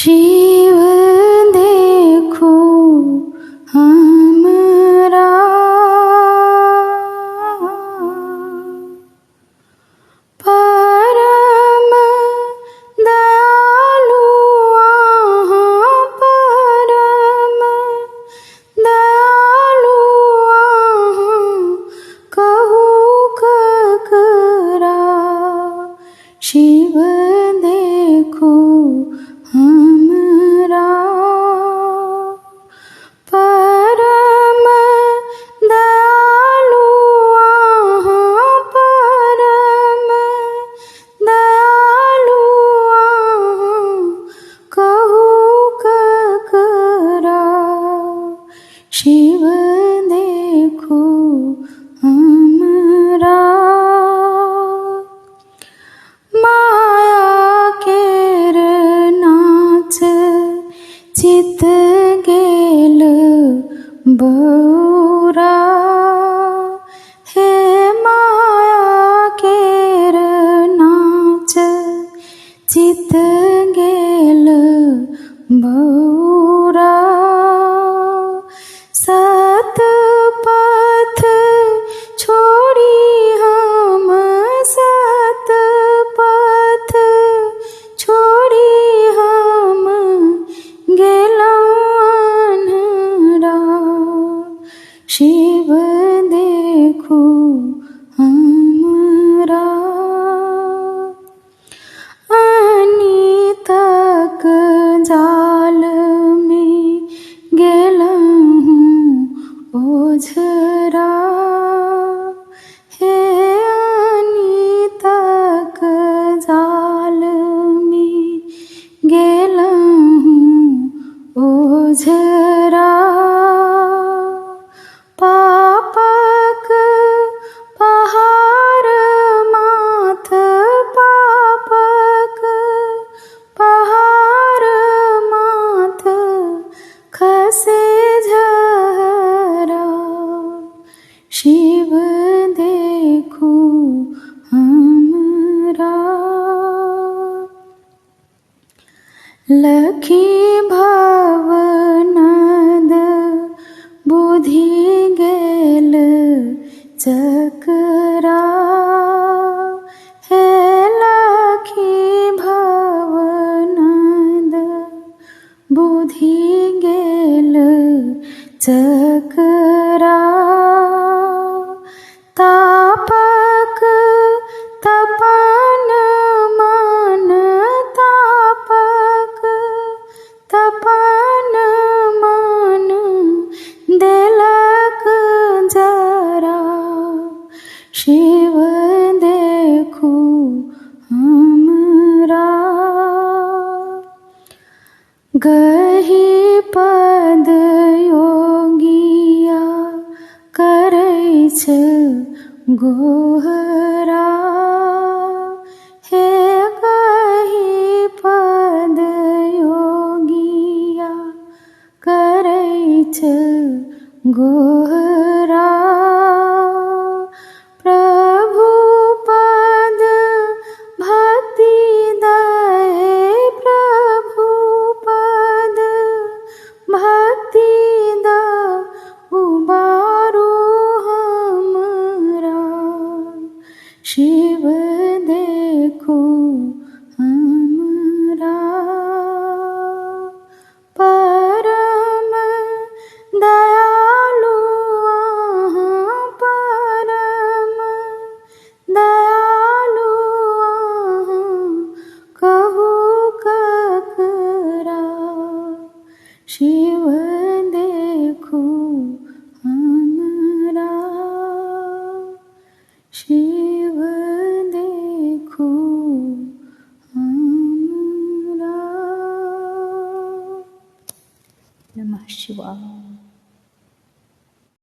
शिव देखो हमरा, परम दयालु अहाँ, परम दयालु अहाँ, कहू ककरा। शिव देखो हमरा, परम दयालु अहाँ, परम दयालु अहाँ, कहू ककरा। शिव देखो हमरा, माया केर नाच चित गेल बौरा। हे माया केर नाच चित गेल बौरा। सत पथ छोड़ी हम, सत पथ छोड़ी हम गेलहुँ अन्हरा। शिव देखो हमरा, अनीतक जाल में गेलहुँ ओझरा। हे अनीतक जाल में गेलहुँ ओझरा। पापक पहाड़ माथ, पापक पहाड़ माथ खसे झरा। शिव देखो हमरा, लखी भवनद बुद्धि गेल चकरा। हे लखी भवनद बुद्धि गेल चकरा। तापक तपन मन, तापक तपन मन देलक जरा। शिव देखो हमरा, गही पद योगिया करै छ गोहरा। हे गही पद योगिया करै छ गोहरा। प्रभु पद भक्ति दए, प्रभु पद भक्ति द उबारू हमरा। शिव देखो हमरा, परम दयालु अहाँ, परम दयालु अहाँ, कहू ककरा। शिव देखो हमरा, शिव देखो हमरा। नमः शिवाय।